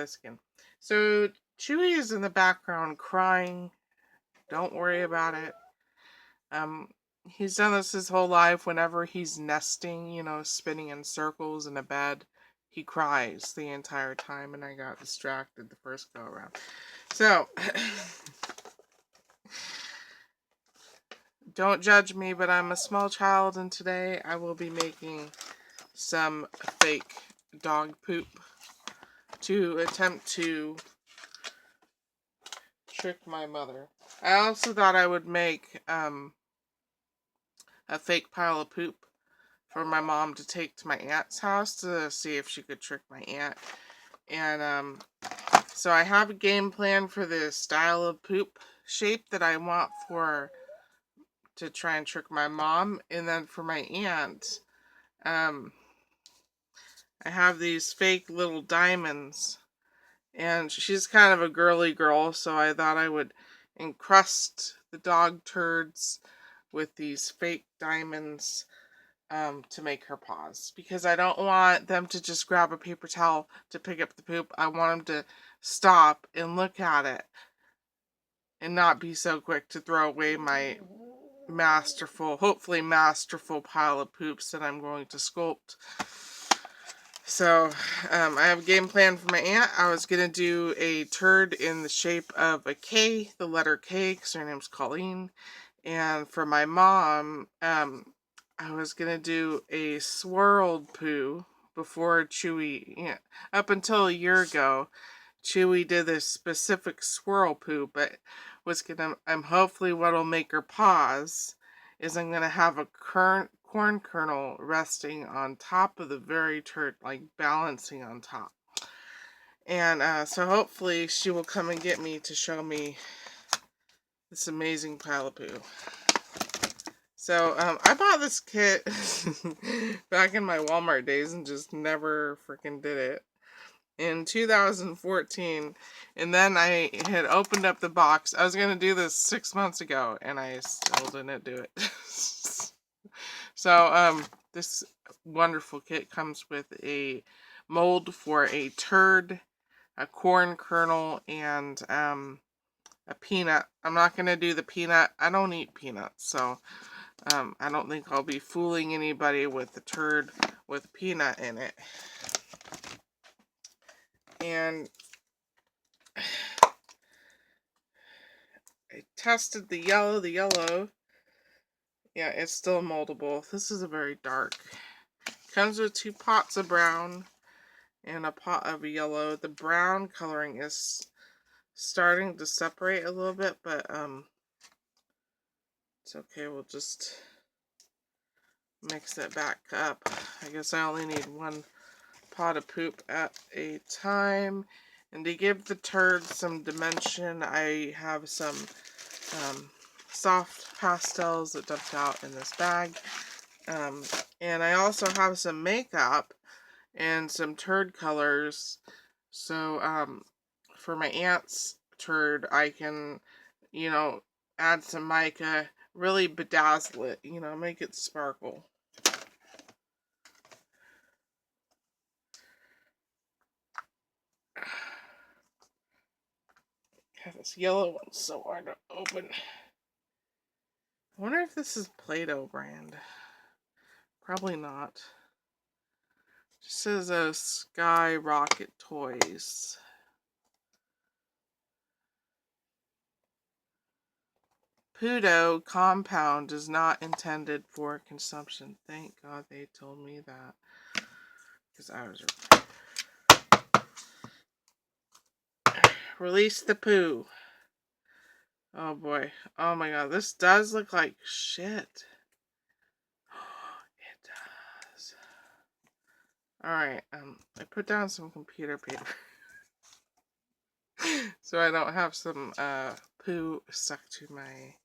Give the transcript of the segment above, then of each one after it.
skin. So Chewy is in the background crying. Don't worry about it. He's done this his whole life. Whenever he's nesting, spinning in circles in a bed, he cries the entire time, and I got distracted the first go around. So, don't judge me, but I'm a small child, and today I will be making some fake dog poop to attempt to trick my mother. I also thought I would make a fake pile of poop for my mom to take to my aunt's house to see if she could trick my aunt. And so I have a game plan for the style of poop shape that I want to try and trick my mom. And then for my aunt, I have these fake little diamonds. And she's kind of a girly girl, so I thought I would encrust the dog turds with these fake diamonds to make her pause. Because I don't want them to just grab a paper towel to pick up the poop. I want them to stop and look at it and not be so quick to throw away my hopefully masterful pile of poops that I'm going to sculpt. So, I have a game plan for my aunt. I was going to do a turd in the shape of a K, the letter K, because her name's Colleen. And for my mom, I was going to do a swirled poo before Chewy, up until a year ago, Chewy did this specific swirl poo, but I'm hopefully what'll make her pause is I'm going to have a corn kernel resting on top of the very turd, like balancing on top. And so hopefully she will come and get me to show me this amazing pile of poo. So I bought this kit back in my Walmart days and just never freaking did it. In 2014, and then I had opened up the box. I was going to do this 6 months ago, and I still didn't do it. So, this wonderful kit comes with a mold for a turd, a corn kernel, and a peanut. I'm not going to do the peanut. I don't eat peanuts, so I don't think I'll be fooling anybody with the turd with peanut in it. And I tested the yellow. Yeah, it's still moldable. This is a very dark. Comes with 2 pots of brown and a pot of yellow. The brown coloring is starting to separate a little bit, but it's okay. We'll just mix it back up. I guess I only need 1 pot of poop at a time. And to give the turd some dimension, I have some soft pastels that dumped out in this bag. And I also have some makeup and some turd colors. So for my aunt's turd, I can, add some mica, really bedazzle it, make it sparkle. God, this yellow one's so hard to open. I wonder if this is Play-Doh brand. Probably not. It just says Sky Rocket Toys. Poo-Doh compound is not intended for consumption. Thank God they told me that. Because I was... Release the poo. Oh boy. Oh my God. This does look like shit. It does. Alright. I put down some computer paper. So I don't have some poo stuck to my...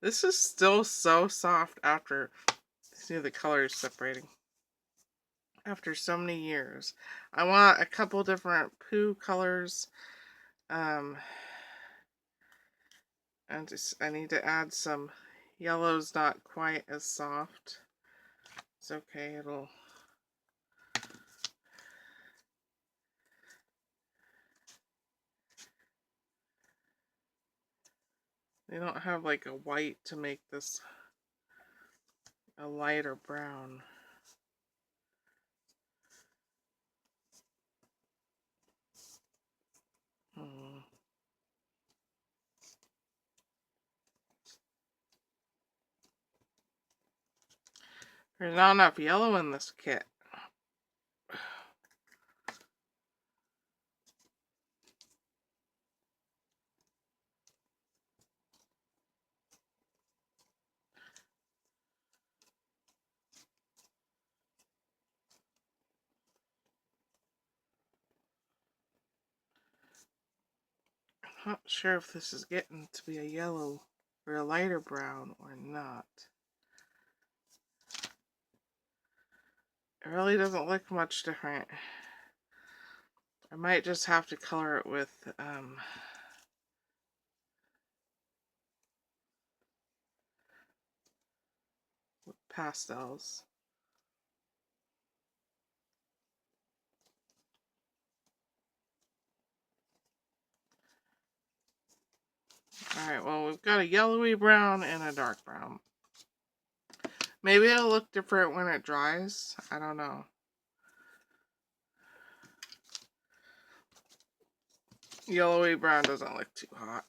This is still so soft after... See the colors separating. After so many years. I want a couple different poo colors. I need to add some yellow's not quite as soft. It's okay, it'll... They don't have like a white to make this a lighter brown. There's not enough yellow in this kit. I'm not sure if this is getting to be a yellow or a lighter brown or not. It really doesn't look much different. I might just have to color it with pastels. Alright, well, we've got a yellowy brown and a dark brown. Maybe it'll look different when it dries. I don't know. Yellowy brown doesn't look too hot.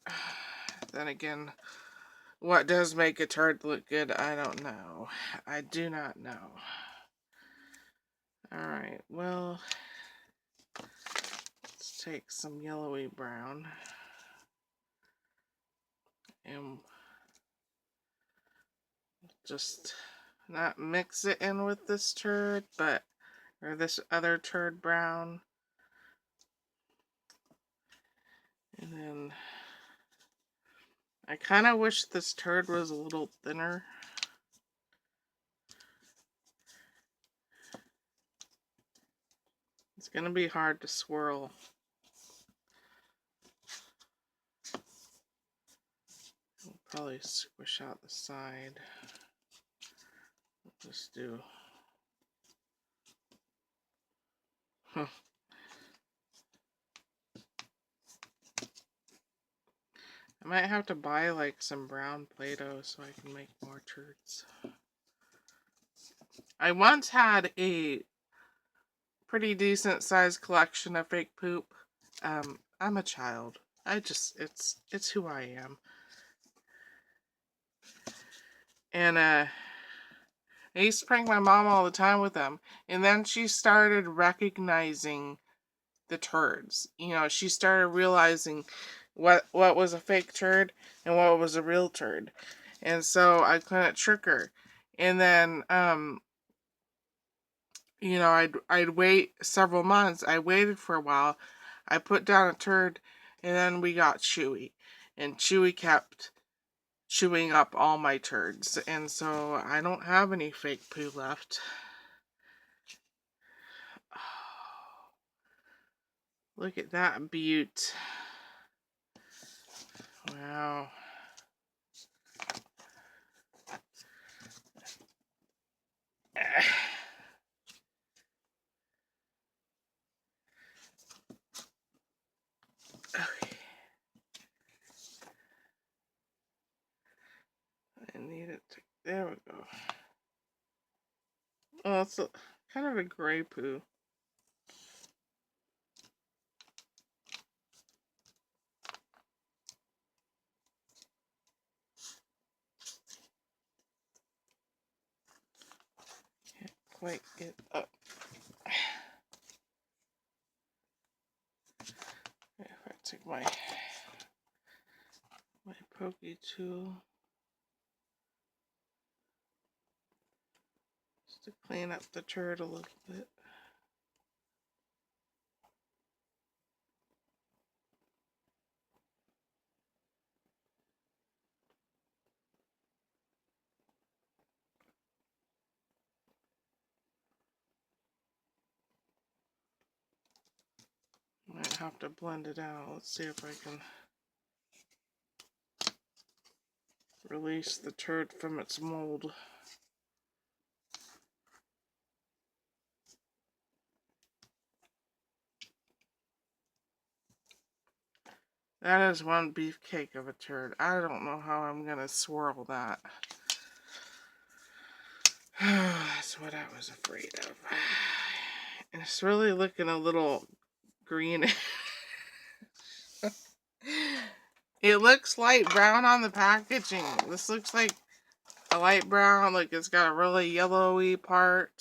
Then again, what does make a turd look good? I don't know. I do not know. Alright, well, let's take some yellowy brown and just not mix it in with this turd, or this other turd brown. And then I kind of wish this turd was a little thinner. It's going to be hard to swirl. I'll probably squish out the side. Just do. I might have to buy like some brown Play-Doh so I can make more turds. I once had a pretty decent sized collection of fake poop. I'm a child. It's who I am. And I used to prank my mom all the time with them. And then she started recognizing the turds. You know, she started realizing what was a fake turd and what was a real turd. And so I couldn't trick her. And then you know, I'd wait several months. I waited for a while. I put down a turd and then we got Chewy. And Chewy kept chewing up all my turds. And so I don't have any fake poo left. Oh, look at that beaut. Wow. Okay. I need it to, there we go. Oh, it's kind of a gray poo. Can't quite get up. If I take my pokey tool just to clean up the turd a little bit. Might have to blend it out. Let's see if I can release the turd from its mold. That is one beefcake of a turd. I don't know how I'm going to swirl that. That's what I was afraid of. And it's really looking a little green. It looks light brown on the packaging. This looks like a light brown, like it's got a really yellowy part.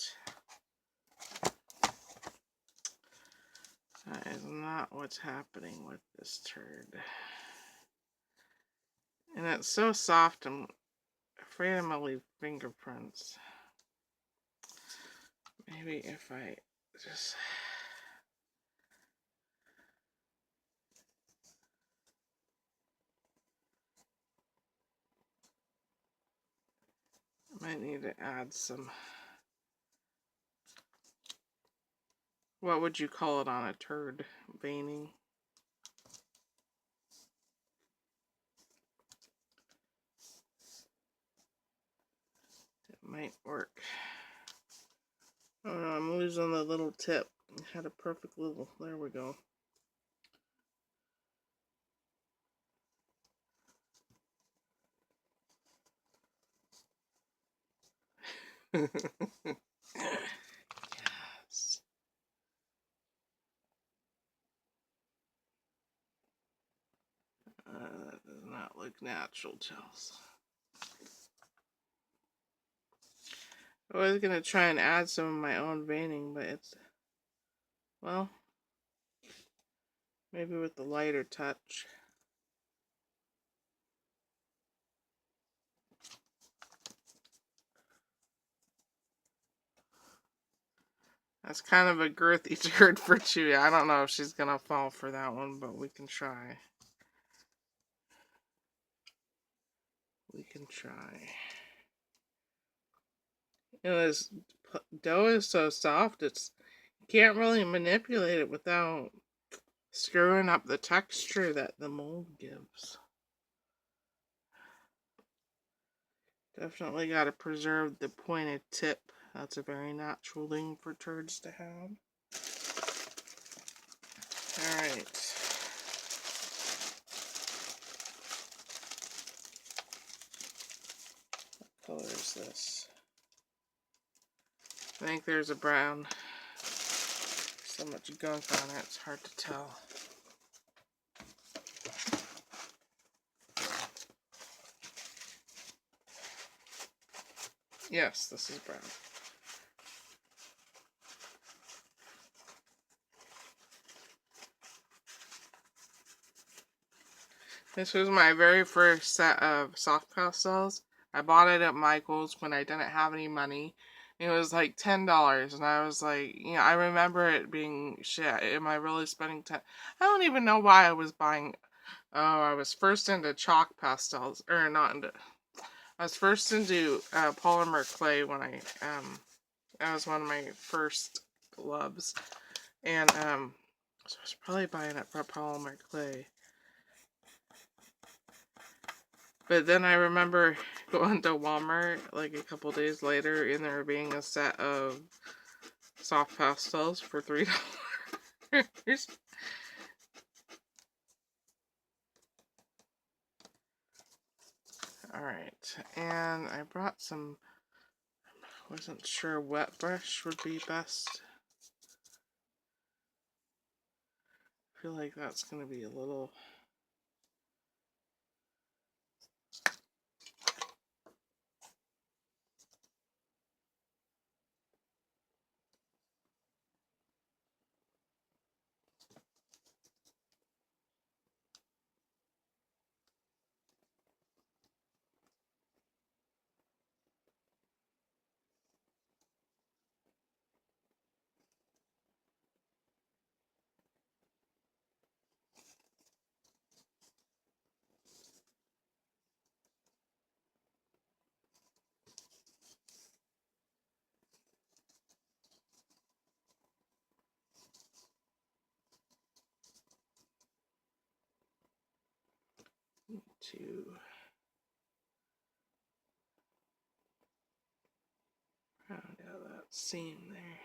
That is not what's happening with this turd. And it's so soft, I'm afraid I'm going to leave fingerprints. Maybe if I just... might need to add some... what would you call it on a turd? Veining? It might work. Oh no, I'm losing the little tip. It had a perfect little... there we go. Yes. That does not look natural, Chels. I was going to try and add some of my own veining, but it's... well, maybe with the lighter touch. That's kind of a girthy turd for Chewy. I don't know if she's going to fall for that one, but we can try. We can try. You know, this dough is so soft, you can't really manipulate it without screwing up the texture that the mold gives. Definitely got to preserve the pointed tip. That's a very natural thing for turds to have. Alright. What color is this? I think there's a brown. So much gunk on it, it's hard to tell. Yes, this is brown. This was my very first set of soft pastels. I bought it at Michael's when I didn't have any money. It was like $10, and I was like, you know, I remember it being, shit, am I really spending 10? I don't even know why I was buying. Oh, I was first into chalk pastels, or not into. I was first into polymer clay when that was one of my first loves, and so I was probably buying it for polymer clay. But then I remember going to Walmart like a couple days later and there being a set of soft pastels for $3. Alright, and I brought some, wasn't sure wet brush would be best. I feel like that's going to be a little... to round out that seam there.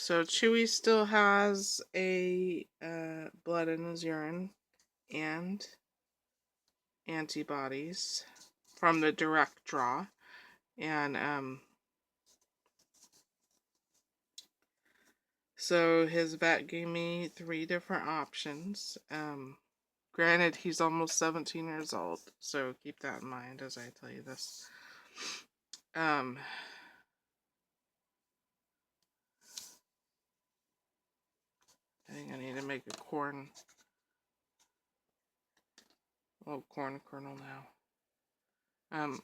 So Chewy still has a blood in his urine and antibodies from the direct draw. And so his vet gave me 3 different options. Granted, he's almost 17 years old, so keep that in mind as I tell you this. I think I need to make a corn kernel now.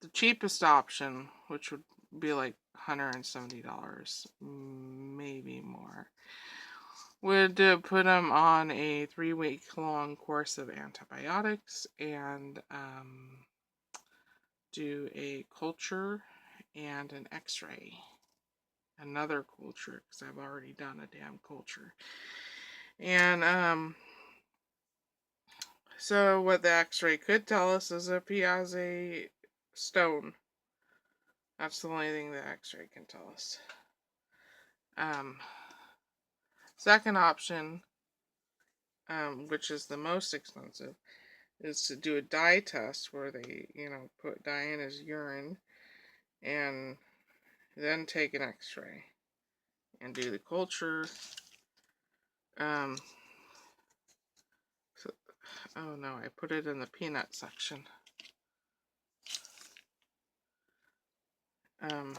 The cheapest option, which would be like $170, maybe more, would put him on a 3-week long course of antibiotics and do a culture and an x-ray. Another culture, because I've already done a damn culture. And so what the x-ray could tell us is if he has a stone. That's the only thing the x-ray can tell us. Second option, which is the most expensive, is to do a dye test where they, put dye in his urine and then take an x-ray and do the culture. Oh no, I put it in the peanut section. The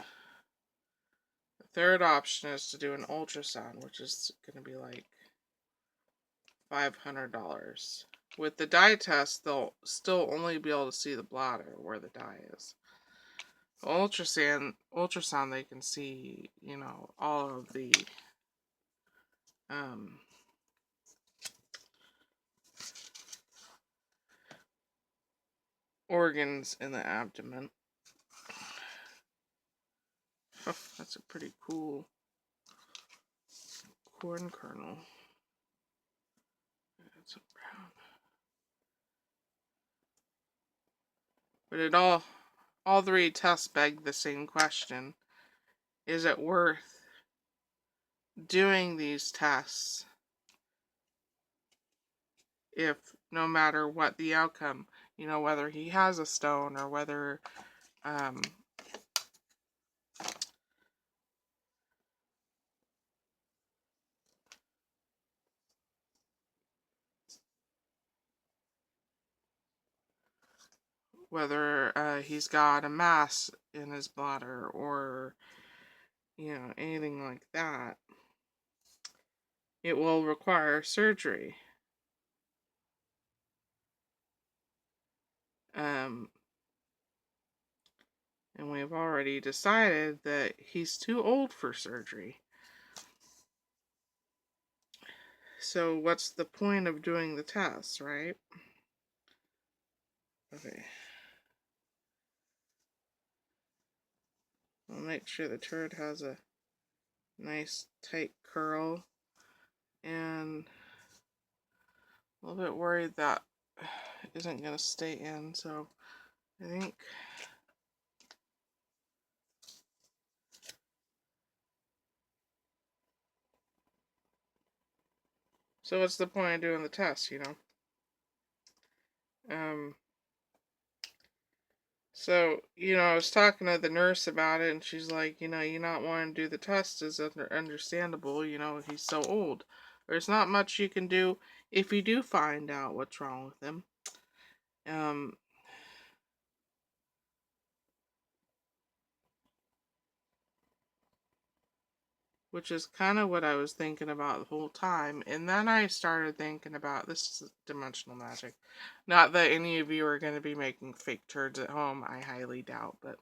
third option is to do an ultrasound, which is going to be like $500. With the dye test, they'll still only be able to see the bladder where the dye is. The ultrasound, they can see, all of the organs in the abdomen. Oh, that's a pretty cool corn kernel. It's so brown. But all 3 tests beg the same question. Is it worth doing these tests if no matter what the outcome, whether he has a stone or whether he's got a mass in his bladder or anything like that, it will require surgery. And we've already decided that he's too old for surgery. So what's the point of doing the test, right? Okay. I'll make sure the turd has a nice tight curl, and a little bit worried that isn't going to stay in, so I think so. What's the point of doing the test, So, I was talking to the nurse about it, and she's like, you not wanting to do the test is understandable, he's so old. There's not much you can do if you do find out what's wrong with him. Which is kind of what I was thinking about the whole time. And then I started thinking about, this is dimensional magic. Not that any of you are going to be making fake turds at home. I highly doubt. But,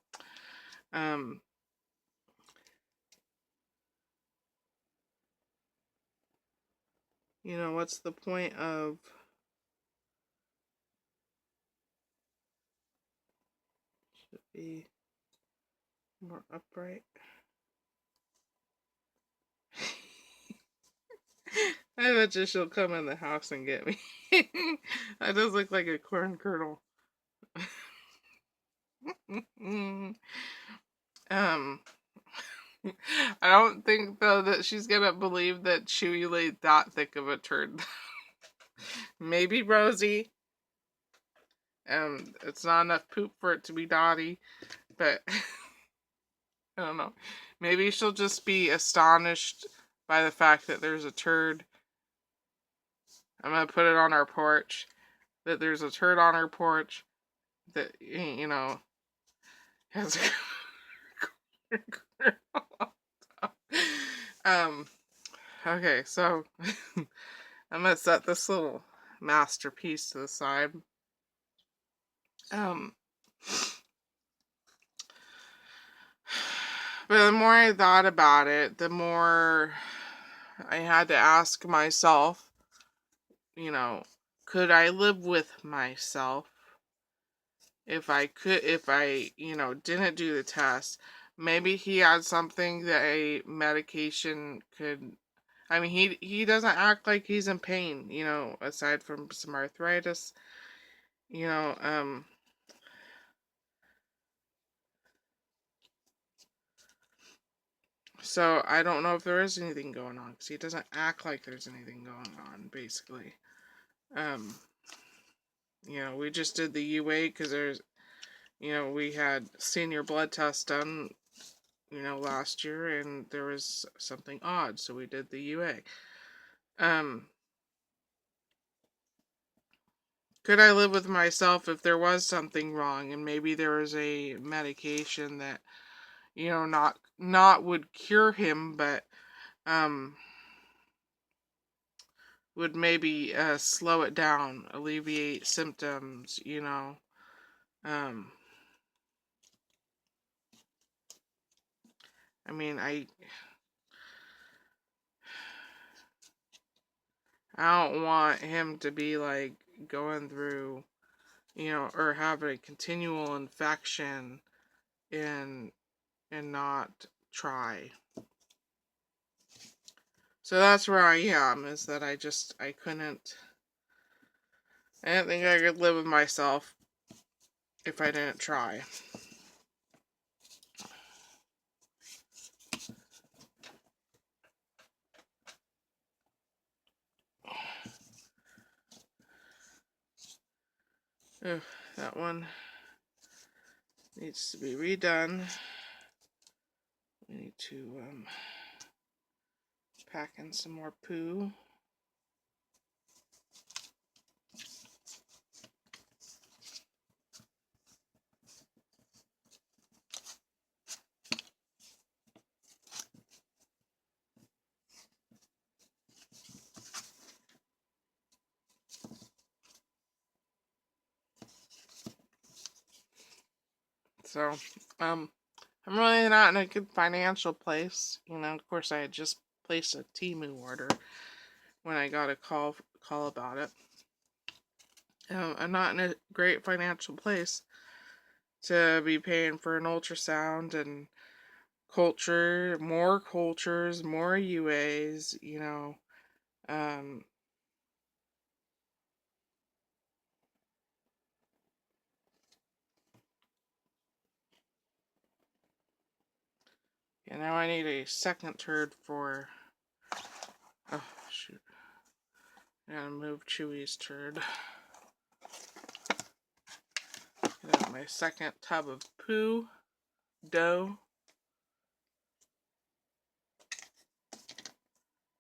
what's the point of should be more upright? I bet you she'll come in the house and get me. That does look like a corn kernel. um, I don't think, though, that she's gonna believe that Chewy laid that thick of a turd. Maybe Rosie. It's not enough poop for it to be Dottie, but I don't know. Maybe she'll just be astonished by the fact that there's a turd. I'm gonna put it on our porch. That there's a turd on our porch that, you know, has a okay, so I'm gonna set this little masterpiece to the side. But the more I thought about it, the more I had to ask myself, you know, could I live with myself if I, you know, didn't do the test? Maybe he had something that a medication could. I mean, he doesn't act like he's in pain, you know, aside from some arthritis, you know, so I don't know if there is anything going on, because he doesn't act like there's anything going on, basically. You know, we just did the UA because there's, you know, we had senior blood tests done, you know, last year, and there was something odd, so we did the UA. Could I live with myself if there was something wrong, and maybe there was a medication that, you know, not would cure him, but would maybe slow it down, alleviate symptoms, you know. I mean, I don't want him to be like going through, you know, or have a continual infection and not try. So that's where I am, is that I didn't think I could live with myself if I didn't try. Ugh, that one needs to be redone. We need to pack in some more poo. So, I'm really not in a good financial place. You know, of course, I had just placed a Temu order when I got a call about it. I'm not in a great financial place to be paying for an ultrasound and more cultures, more UAs, you know. And now I need a second turd for, oh shoot, I gotta move Chewy's turd. Get out my second tub of poo dough.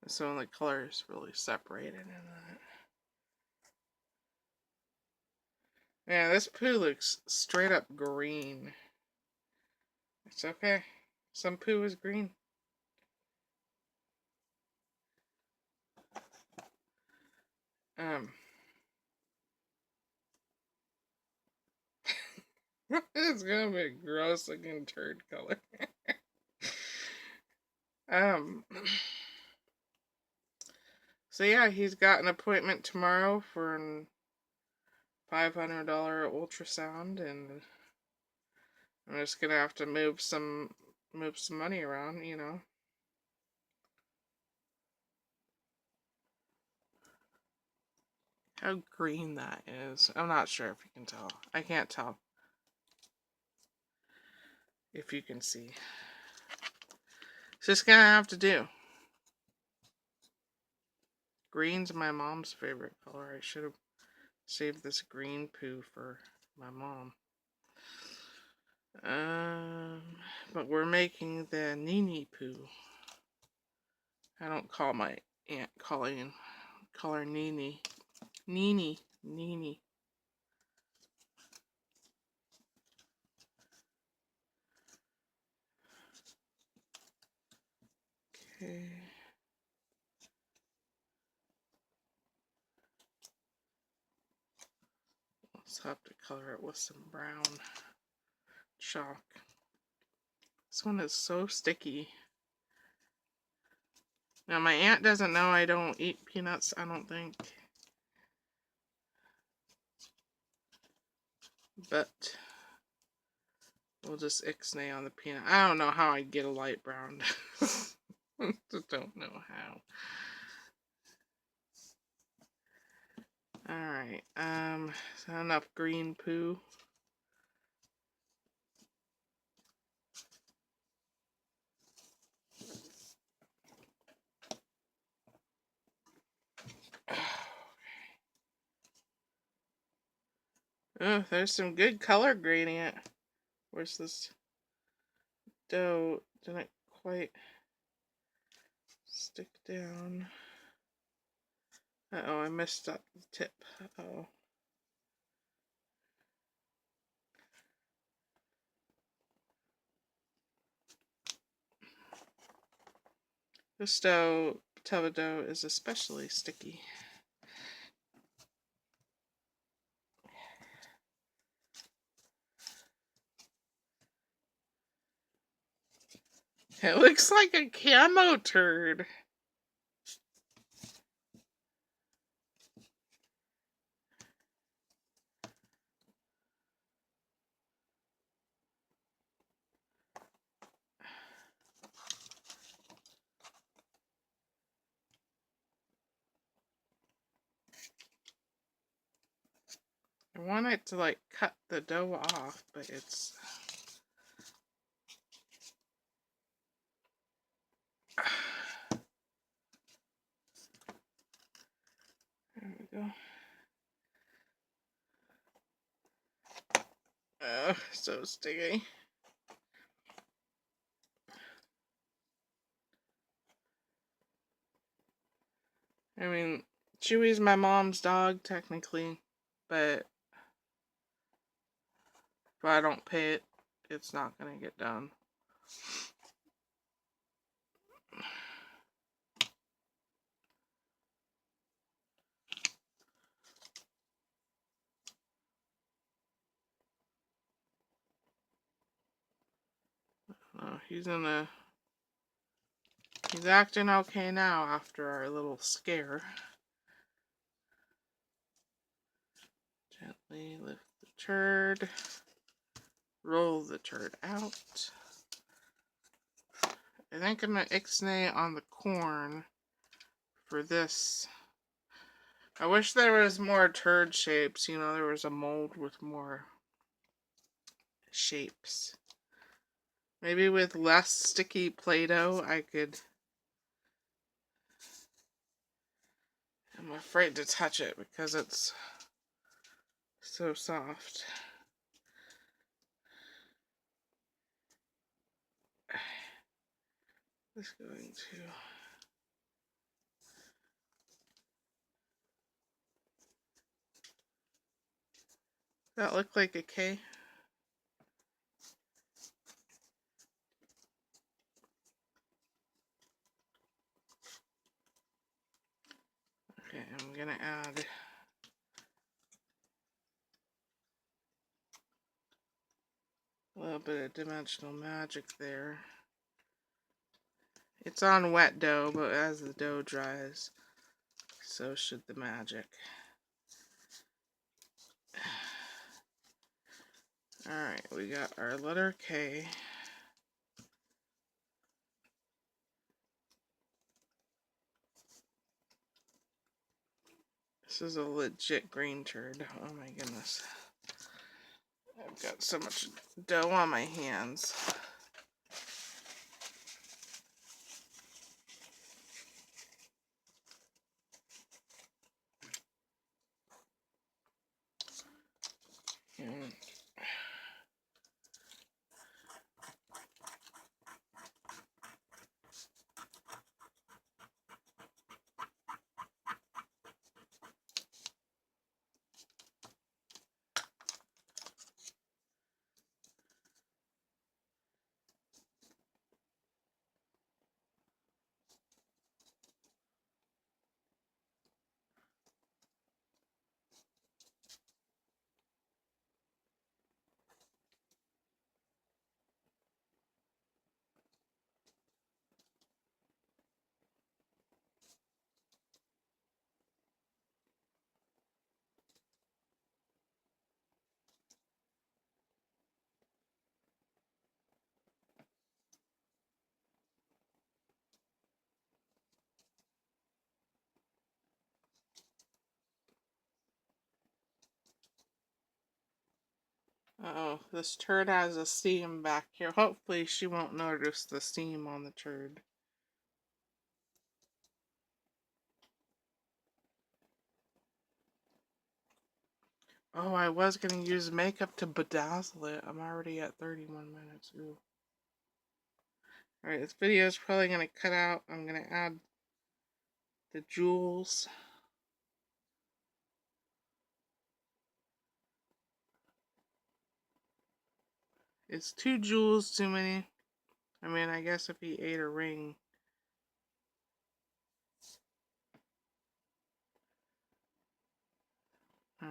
So the colors really separated in that. Yeah, this poo looks straight up green. It's okay. Some poo is green. It's gonna be a gross looking turd color. So yeah, he's got an appointment tomorrow for an $500 ultrasound, and I'm just gonna have to move some money around, you know. How green that is. I'm not sure if you can tell. I can't tell if you can see. just gonna have to do. Green's my mom's favorite color. I should have saved this green poo for my mom. But we're making the Nini poo. I don't call my aunt Colleen. Call her Nini. Nini. Nini. Okay. Let's have to color it with some brown chalk. This one is so sticky. Now my aunt doesn't know I don't eat peanuts, I don't think. But we'll just ixnay on the peanut. I don't know how I get a light brown. Just don't know how. Alright, is that enough green poo? Oh, there's some good color gradient. Where's this dough? Didn't quite stick down. Uh-oh, I messed up the tip. Uh-oh. This dough, Teva dough, is especially sticky. It looks like a camo turd. I want it to like cut the dough off, but it's... There we go. Oh, so sticky. I mean, Chewy's my mom's dog, technically, but if I don't pay it, it's not gonna get done. Oh, he's acting okay now after our little scare. Gently lift the turd. Roll the turd out. I think I'm going to ixnay on the corn for this. I wish there was more turd shapes. You know, there was a mold with more shapes. Maybe with less sticky Play-Doh, I could... I'm afraid to touch it because it's so soft. Just going to... Does that look like a K? Okay, I'm gonna add a little bit of dimensional magic there. It's on wet dough, but as the dough dries, so should the magic. Alright, we got our letter K. This is a legit green turd. Oh my goodness. I've got so much dough on my hands. Uh-oh, this turd has a seam back here. Hopefully she won't notice the seam on the turd. Oh, I was going to use makeup to bedazzle it. I'm already at 31 minutes. Ooh. Alright, this video is probably going to cut out. I'm going to add the jewels. It's 2 jewels too many. I mean, I guess if he ate a ring.